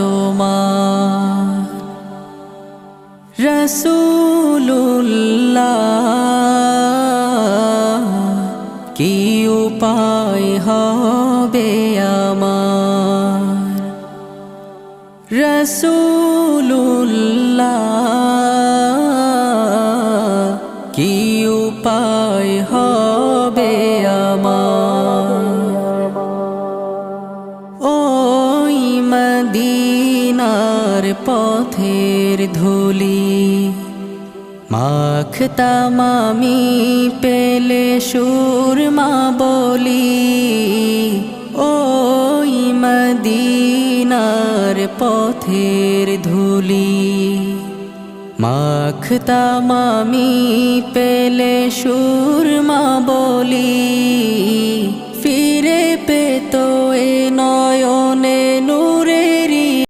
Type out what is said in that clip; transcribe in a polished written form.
তোমার। রাসূলুল্লাহ কি উপায় হবে আমার। রাসূলুল্লাহ কি উপায় হবে আমার। ওই মদিনার পথের ধুলি মাখতাম আমি পেলে সুরমা বলি। ওই মদিনার পথের ধুলি মাখতাম আমি পেলে সুরমা বলি। ফিরে পেত এ নয়নে নূরে